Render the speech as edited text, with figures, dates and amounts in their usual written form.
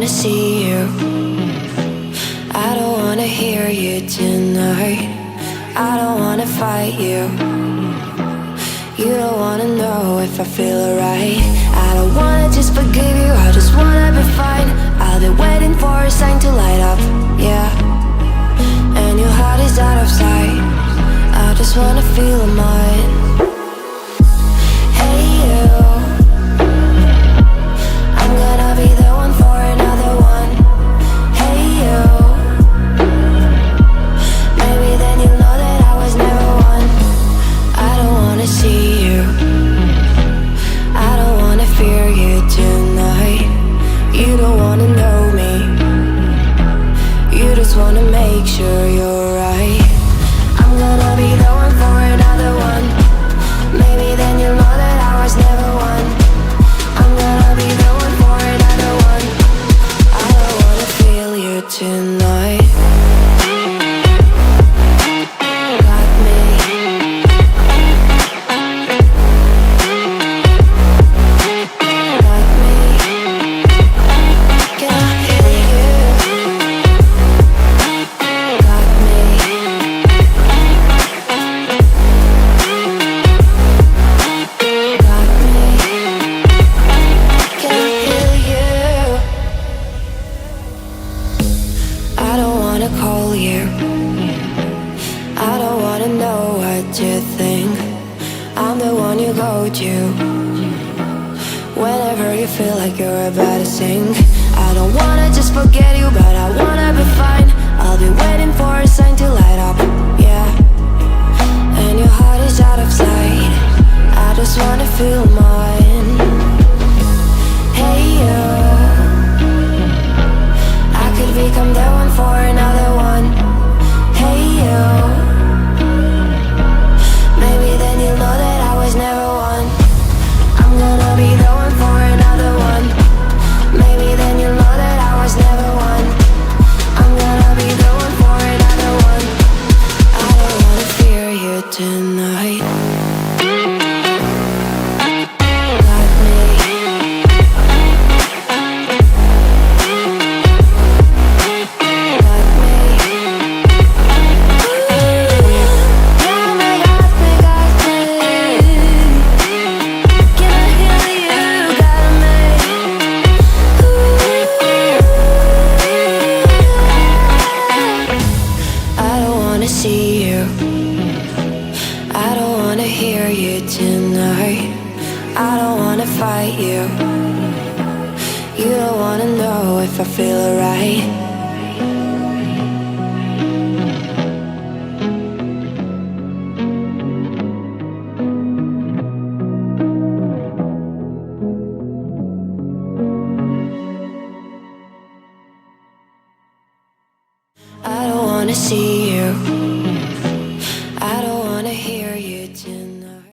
wanna see you. I don't wanna hear you tonight. I don't wanna fight you. You don't wanna know if I feel alright. I don't wanna just forgive you, I just wanna be fine. I'll be waiting for a sign to light up, yeah. And your heart is out of sight. I just wanna feel mine. Hey you, I'm gonna be the one for another one. Hey you, maybe then you'll know that I was never one. I don't wanna see you, I don't wanna fear you tonight. You don't wanna know me, you just wanna make sure you're right. I'm gonna be the one for another one. Maybe then you'll know that I was never one. I'm gonna be the one for another one. I don't wanna feel you tonight. Got me. Got me. Can I hear you? Got me. Got me. Can I hear you? I don't wanna call you. I don't wanna know what you think. I'm the one you go to whenever you feel like you're about to sink. I don't wanna just forget you, but I wanna be fine. I'll be waiting for a sign to light up, yeah. And your heart is out of sight. I just wanna feel mine. Hey you, I could become the one for another one. Hey you, maybe then you'll know that I was never one. I'm gonna be the one for another one. Maybe then you'll know that I was never one. I'm gonna be the one for another one. I don't wanna fear you tonight. Got me. Got me. Got me, got me, got me. Can I hear you? Got me. I don't wanna see you, I don't wanna hear you tonight. I don't wanna fight you. You don't wanna know if I feel alright. I don't wanna see you,